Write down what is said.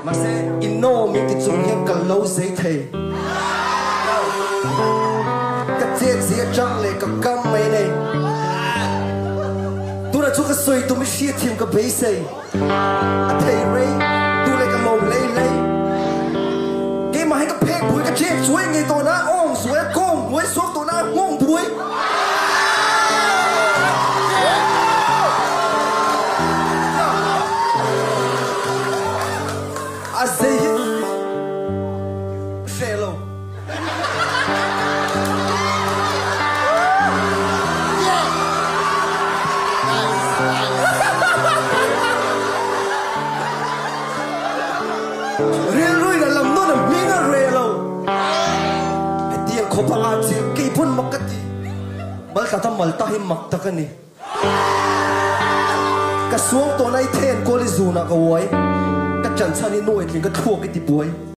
mà sẽ ino mình thì dùng hiên cần lâu giấy thề cái chết dễ trăng lệ cái cam mày này tôi là chú cái suy tôi mới xia thêm cái bế xây thầy rây tôi lại cái mồm lấy cái mà hay cái phê bụi cái chết suối nghe tôi na ôm suối con muối xuống tôi na mông bụi à gì xe lâu riêng lui là làm nó là miếng ở rê lâu cái tiếng khó phá ăn gì kỳ phun mặc cái gì bal ta tham mal ta hi mặc ta cái này cái xuốngตัวnày then cô đi dù na cái quái cái chân chân đi nuôi thì cái thua cái tí bùi